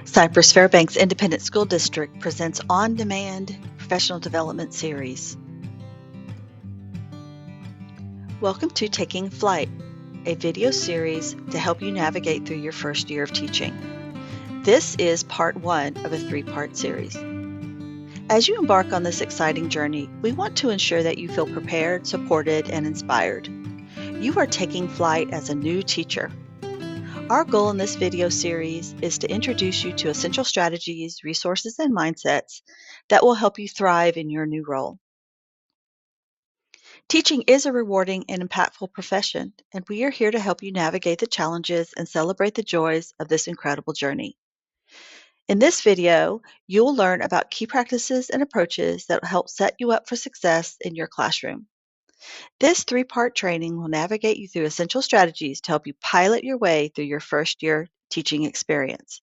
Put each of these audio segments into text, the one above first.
Cypress Fairbanks Independent School District presents on-demand professional development series. Welcome to Taking Flight, a video series to help you navigate through your first year of teaching. This is part one of a three-part series. As you embark on this exciting journey, we want to ensure that you feel prepared, supported, and inspired. You are taking flight as a new teacher. Our goal in this video series is to introduce you to essential strategies, resources, and mindsets that will help you thrive in your new role. Teaching is a rewarding and impactful profession, and we are here to help you navigate the challenges and celebrate the joys of this incredible journey. In this video, you will learn about key practices and approaches that will help set you up for success in your classroom. This three-part training will navigate you through essential strategies to help you pilot your way through your first year teaching experience.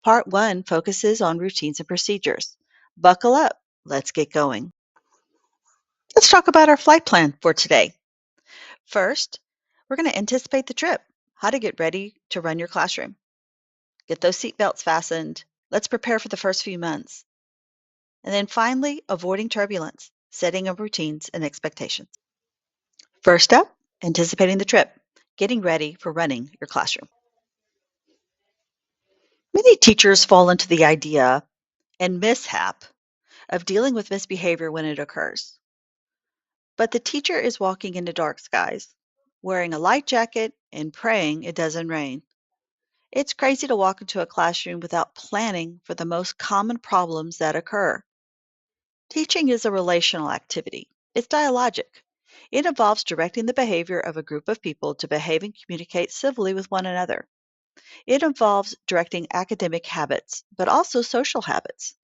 Part one focuses on routines and procedures. Buckle up. Let's get going. Let's talk about our flight plan for today. First, we're going to anticipate the trip, how to get ready to run your classroom. Get those seatbelts fastened. Let's prepare for the first few months. And then finally, avoiding turbulence, setting up routines and expectations. First up, anticipating the trip, getting ready for running your classroom. Many teachers fall into the idea and mishap of dealing with misbehavior when it occurs. But the teacher is walking into dark skies, wearing a light jacket and praying it doesn't rain. It's crazy to walk into a classroom without planning for the most common problems that occur. Teaching is a relational activity. It's dialogic. It involves directing the behavior of a group of people to behave and communicate civilly with one another. It involves directing academic habits, but also social habits.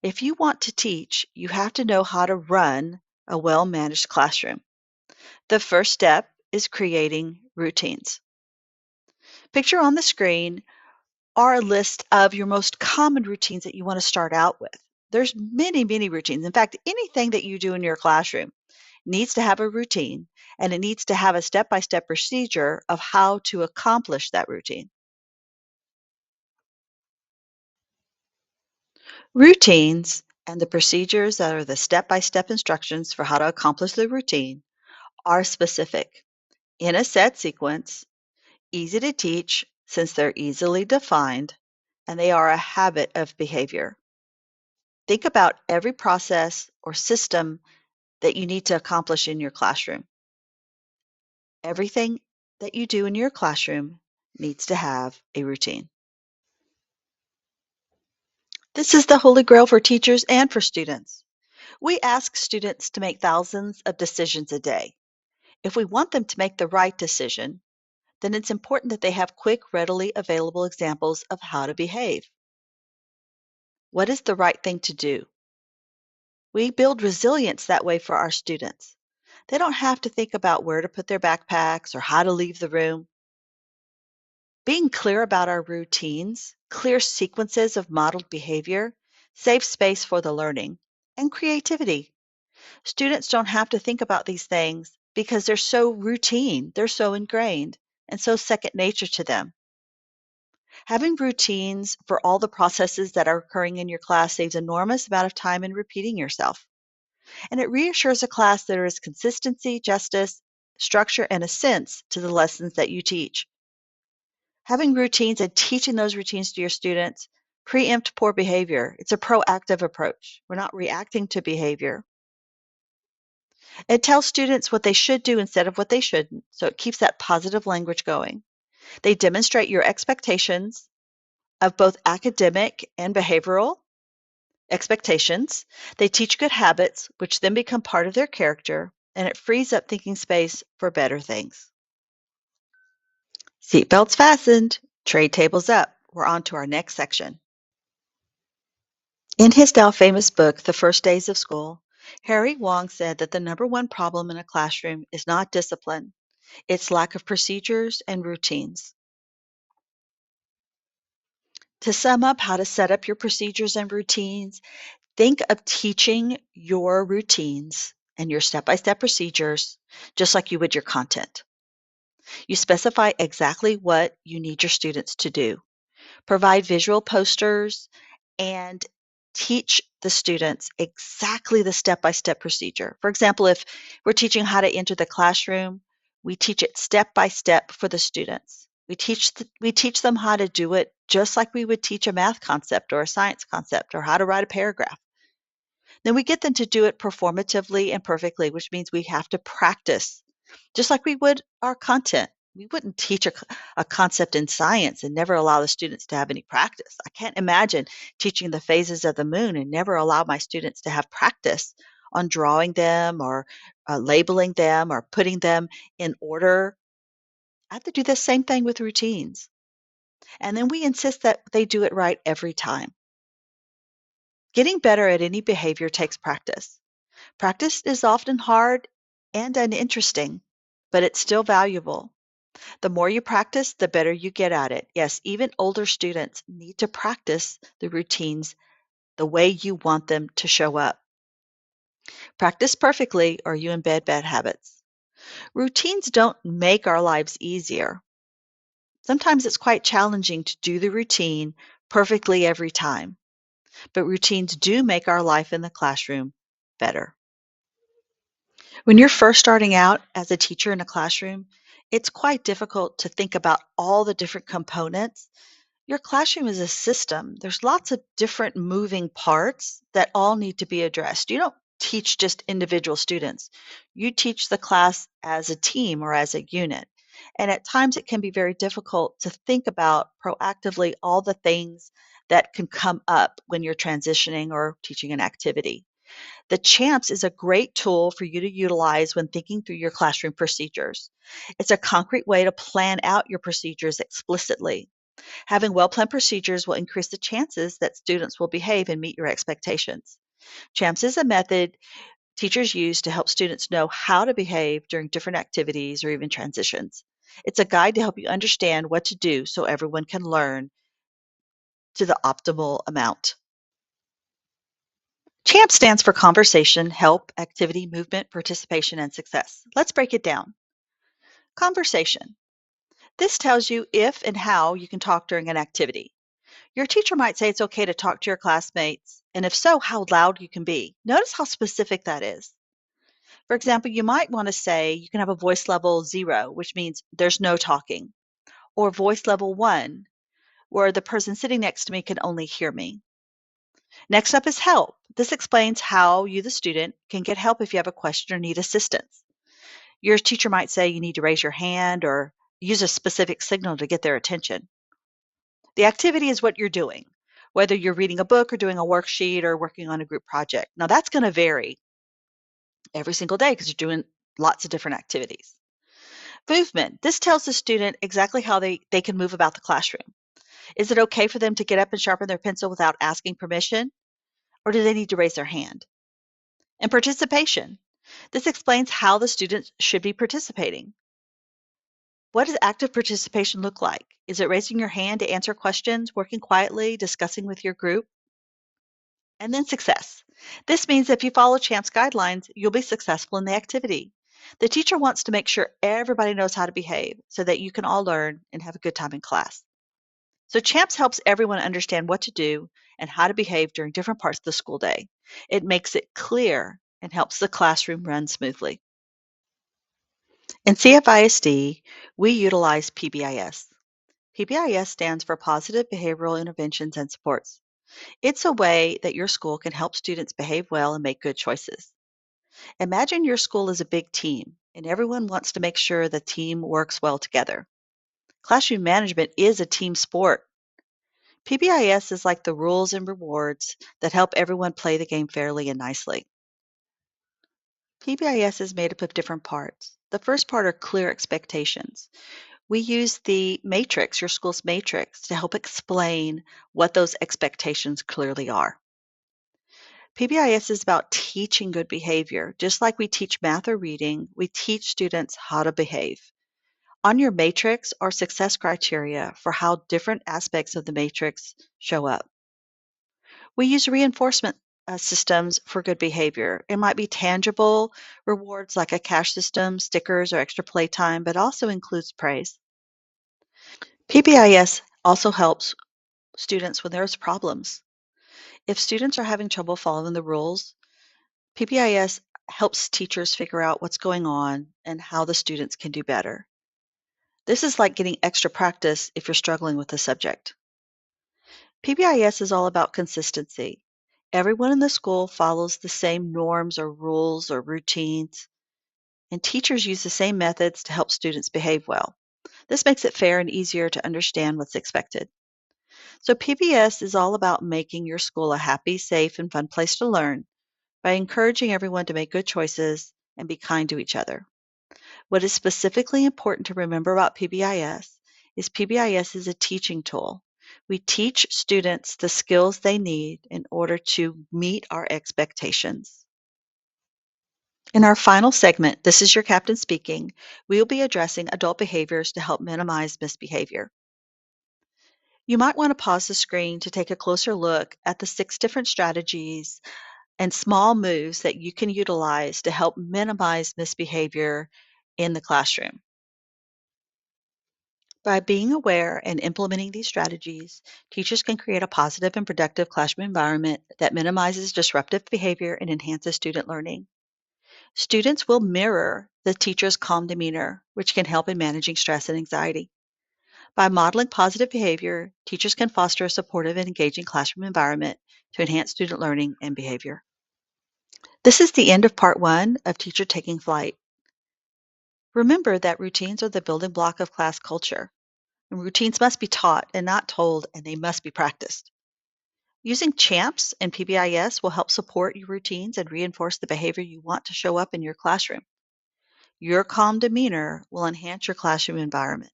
If you want to teach, you have to know how to run a well-managed classroom. The first step is creating routines. Picture on the screen are a list of your most common routines that you want to start out with. There's many, many routines. In fact, anything that you do in your classroom needs to have a routine, and it needs to have a step-by-step procedure of how to accomplish that routine. Routines and the procedures that are the step-by-step instructions for how to accomplish the routine are specific, in a set sequence, easy to teach since they're easily defined, and they are a habit of behavior. Think about every process or system that you need to accomplish in your classroom. Everything that you do in your classroom needs to have a routine. This is the holy grail for teachers and for students. We ask students to make thousands of decisions a day. If we want them to make the right decision, then it's important that they have quick, readily available examples of how to behave. What is the right thing to do? We build resilience that way for our students. They don't have to think about where to put their backpacks or how to leave the room. Being clear about our routines, clear sequences of modeled behavior, saves space for the learning and creativity. Students don't have to think about these things because they're so routine, they're so ingrained, and so second nature to them. Having routines for all the processes that are occurring in your class saves enormous amount of time in repeating yourself. And it reassures a class that there is consistency, justice, structure, and a sense to the lessons that you teach. Having routines and teaching those routines to your students preempt poor behavior. It's a proactive approach. We're not reacting to behavior. It tells students what they should do instead of what they shouldn't, so it keeps that positive language going. They demonstrate your expectations of both academic and behavioral expectations. They teach good habits, which then become part of their character, and it frees up thinking space for better things. Seatbelts fastened, tray tables up. We're on to our next section. In his now famous book, The First Days of School, Harry Wong said that the number one problem in a classroom is not discipline, it's lack of procedures and routines. To sum up how to set up your procedures and routines, think of teaching your routines and your step-by-step procedures just like you would your content. You specify exactly what you need your students to do. Provide visual posters, and teach the students exactly the step-by-step procedure. For example, if we're teaching how to enter the classroom, we teach it step by step for the students. We teach them how to do it just like we would teach a math concept or a science concept or how to write a paragraph. Then we get them to do it performatively and perfectly, which means we have to practice just like we would our content. We wouldn't teach a concept in science and never allow the students to have any practice. I can't imagine teaching the phases of the moon and never allow my students to have practice on drawing them or labeling them or putting them in order. I have to do the same thing with routines. And then we insist that they do it right every time. Getting better at any behavior takes practice. Practice is often hard and uninteresting, but it's still valuable. The more you practice, the better you get at it. Yes, even older students need to practice the routines the way you want them to show up. Practice perfectly or you embed bad habits. Routines don't make our lives easier. Sometimes it's quite challenging to do the routine perfectly every time, but routines do make our life in the classroom better. When you're first starting out as a teacher in a classroom, it's quite difficult to think about all the different components. Your classroom is a system. There's lots of different moving parts that all need to be addressed. You don't teach just individual students. You teach the class as a team or as a unit. And at times it can be very difficult to think about proactively all the things that can come up when you're transitioning or teaching an activity. The CHAMPS is a great tool for you to utilize when thinking through your classroom procedures. It's a concrete way to plan out your procedures explicitly. Having well planned procedures will increase the chances that students will behave and meet your expectations. CHAMPS is a method teachers use to help students know how to behave during different activities or even transitions. It's a guide to help you understand what to do so everyone can learn to the optimal amount. CHAMP stands for conversation, help, activity, movement, participation, and success. Let's break it down. Conversation. This tells you if and how you can talk during an activity. Your teacher might say it's okay to talk to your classmates, and if so, how loud you can be. Notice how specific that is. For example, you might want to say you can have a voice level 0, which means there's no talking, or voice level 1, where the person sitting next to me can only hear me. Next up is help. This explains how you, the student, can get help if you have a question or need assistance. Your teacher might say you need to raise your hand or use a specific signal to get their attention. The activity is what you're doing, whether you're reading a book or doing a worksheet or working on a group project. Now, that's going to vary every single day because you're doing lots of different activities. Movement. This tells the student exactly how they can move about the classroom. Is it okay for them to get up and sharpen their pencil without asking permission, or do they need to raise their hand? And participation. This explains how the students should be participating. What does active participation look like? Is it raising your hand to answer questions, working quietly, discussing with your group? And then success. This means if you follow CHAMPS guidelines, you'll be successful in the activity. The teacher wants to make sure everybody knows how to behave so that you can all learn and have a good time in class. So CHAMPS helps everyone understand what to do and how to behave during different parts of the school day. It makes it clear and helps the classroom run smoothly. In CFISD, we utilize PBIS. PBIS stands for Positive Behavioral Interventions and Supports. It's a way that your school can help students behave well and make good choices. Imagine your school is a big team, and everyone wants to make sure the team works well together. Classroom management is a team sport. PBIS is like the rules and rewards that help everyone play the game fairly and nicely. PBIS is made up of different parts. The first part are clear expectations. We use the matrix, your school's matrix, to help explain what those expectations clearly are. PBIS is about teaching good behavior. Just like we teach math or reading, we teach students how to behave. On your matrix are success criteria for how different aspects of the matrix show up. We use reinforcement systems for good behavior. It might be tangible rewards like a cash system, stickers, or extra playtime, but also includes praise. PBIS also helps students when there's problems. If students are having trouble following the rules, PBIS helps teachers figure out what's going on and how the students can do better. This is like getting extra practice if you're struggling with a subject. PBIS is all about consistency. Everyone in the school follows the same norms or rules or routines, and teachers use the same methods to help students behave well. This makes it fair and easier to understand what's expected. So PBS is all about making your school a happy, safe, and fun place to learn by encouraging everyone to make good choices and be kind to each other. What is specifically important to remember about PBIS is PBIS is a teaching tool. We teach students the skills they need in order to meet our expectations. In our final segment, This is Your Captain Speaking, we will be addressing adult behaviors to help minimize misbehavior. You might want to pause the screen to take a closer look at the 6 different strategies and small moves that you can utilize to help minimize misbehavior in the classroom. By being aware and implementing these strategies, teachers can create a positive and productive classroom environment that minimizes disruptive behavior and enhances student learning. Students will mirror the teacher's calm demeanor, which can help in managing stress and anxiety. By modeling positive behavior, teachers can foster a supportive and engaging classroom environment to enhance student learning and behavior. This is the end of part 1 of Teacher Taking Flight. Remember that routines are the building block of class culture. And routines must be taught and not told, and they must be practiced. Using CHAMPS and PBIS will help support your routines and reinforce the behavior you want to show up in your classroom. Your calm demeanor will enhance your classroom environment.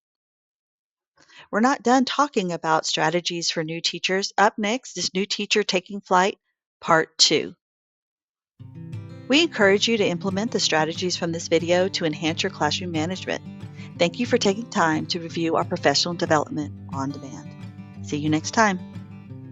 We're not done talking about strategies for new teachers. Up next is New Teacher Taking Flight, Part 2. We encourage you to implement the strategies from this video to enhance your classroom management. Thank you for taking time to review our professional development on demand. See you next time.